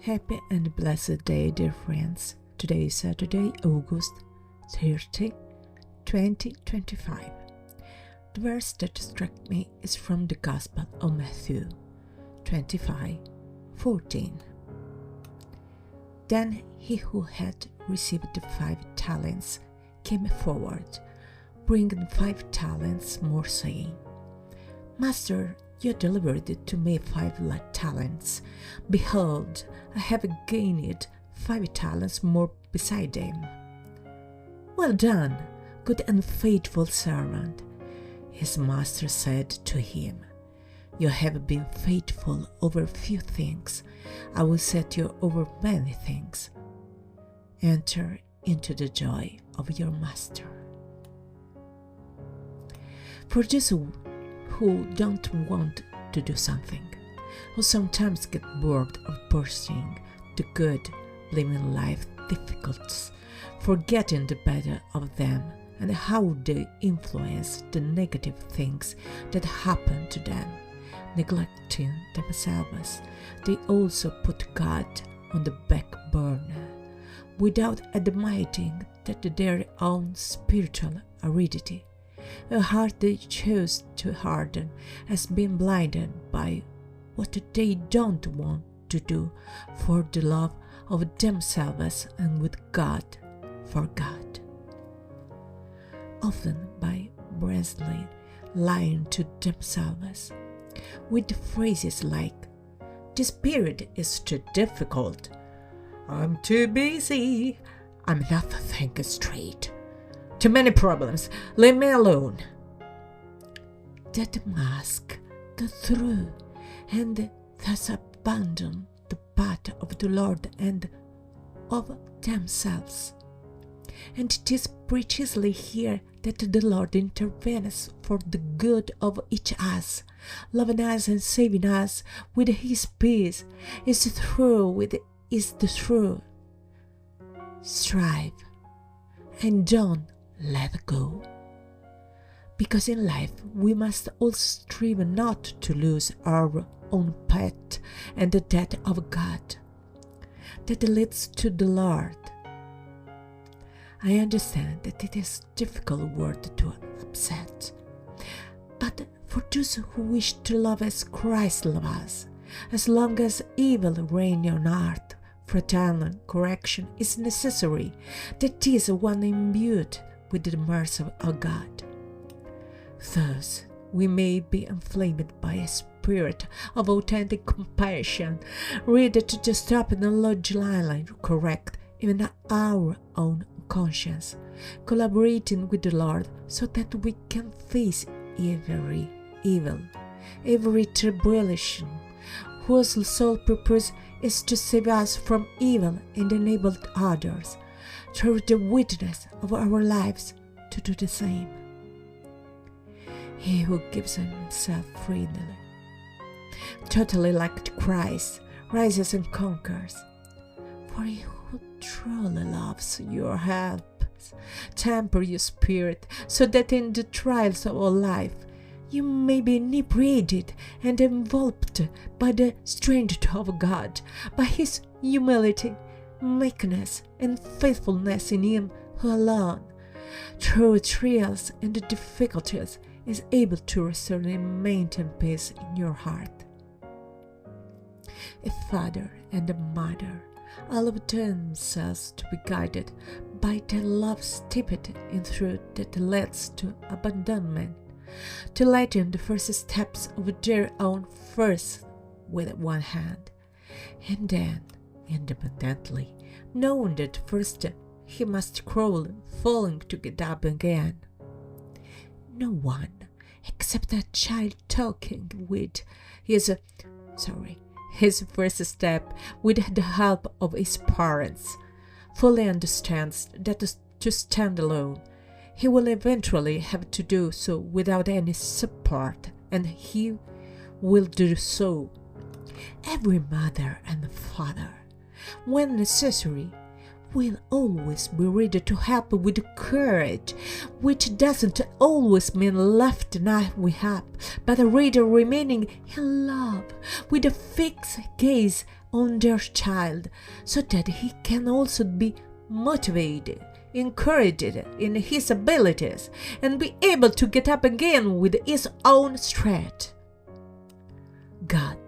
Happy and blessed day, dear friends. Today is Saturday, August 30, 2025. The verse that struck me is from the Gospel of Matthew 25:14. Then he who had received the 5 talents came forward, bringing 5 talents more, saying, Master, you delivered to me 5 talents. Behold, I have gained 5 talents more beside them. Well done, good and faithful servant. His master said to him, You have been faithful over few things. I will set you over many things. Enter into the joy of your master. For those who don't want to do something, who sometimes get bored of pursuing the good, blaming life difficulties, forgetting the better of them and how they influence the negative things that happen to them, neglecting themselves, they also put God on the back burner, without admitting that their own spiritual aridity, a heart they chose to harden, has been blinded by what they don't want to do for the love of themselves and with God, for God. Often by brazenly lying to themselves with phrases like, This period is too difficult, I'm too busy, I'm not thinking straight, too many problems, leave me alone. That mask the truth and thus abandon the path of the Lord and of themselves. And it is precisely here that the Lord intervenes for the good of each us, loving us and saving us with His peace. Is the truth. Strive and don't let go. Because in life we must all strive not to lose our own path and that of God that leads to the Lord. I understand that it is a difficult word to accept, but for those who wish to love as Christ loves us, as long as evil reigns on earth, fraternal correction is necessary, that is one imbued with the mercy of God. Thus, we may be inflamed by a spirit of authentic compassion, ready to stop and logically correct even our own conscience, collaborating with the Lord so that we can face every evil, every tribulation, whose sole purpose is to save us from evil and enable others, through the witness of our lives, to do the same. He who gives himself freely, totally like Christ, rises and conquers. For he who truly loves your helps temper your spirit, so that in the trials of life you may be inebriated and enveloped by the strength of God, by His humility, meekness, and faithfulness in Him who alone, through trials and difficulties, is able to restore and maintain peace in your heart. A father and a mother allow themselves to be guided by the love steeped in truth that leads to abandonment, to lighten the first steps of their own first with one hand, and then, independently, knowing that first he must crawl, falling to get up again. No one, except a child talking with his first step with the help of his parents, fully understands that to stand alone, he will eventually have to do so without any support, and he will do so. Every mother and father, when necessary, will always be ready to help with courage, which doesn't always mean lifting up, but rather remaining in love with a fixed gaze on their child so that he can also be motivated, encouraged in his abilities, and be able to get up again with his own strength. God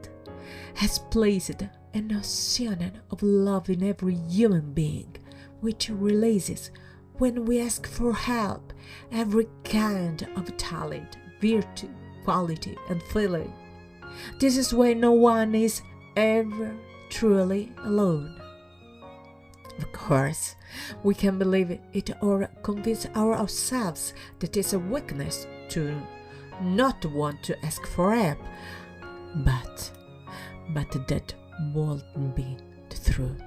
has placed an ocean of love in every human being, which releases when we ask for help every kind of talent, virtue, quality, and feeling. This is why no one is ever truly alone. Of course, we can believe it or convince ourselves that it's a weakness to not want to ask for help, but that won't be the truth.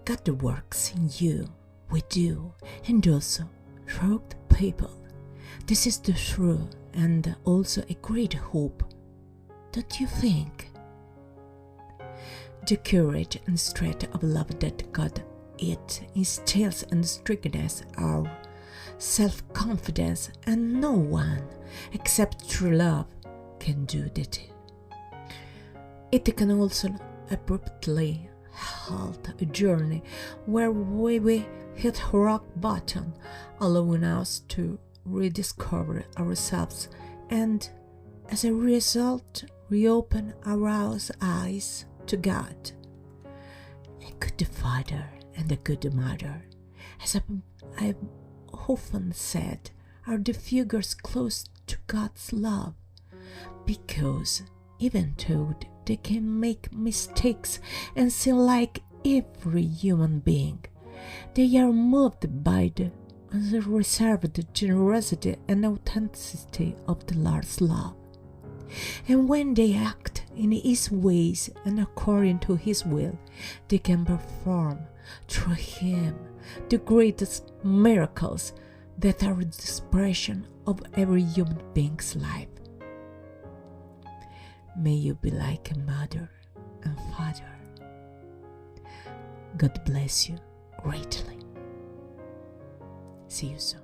God works in you, with you, and also through the people. This is the truth and also a great hope, don't you think? The courage and strength of love that God instills and strengthens our self-confidence, and no one except true love can do that. It can also abruptly halt a journey where we hit rock bottom, allowing us to rediscover ourselves and, as a result, reopen our eyes to God. A good father and a good mother, as I've often said, are the figures close to God's love, because even though they can make mistakes and seem like every human being, they are moved by the unreserved generosity and authenticity of the Lord's love. And when they act in His ways and according to His will, they can perform through Him the greatest miracles that are the expression of every human being's life. May you be like a mother and father. God bless you greatly. See you soon.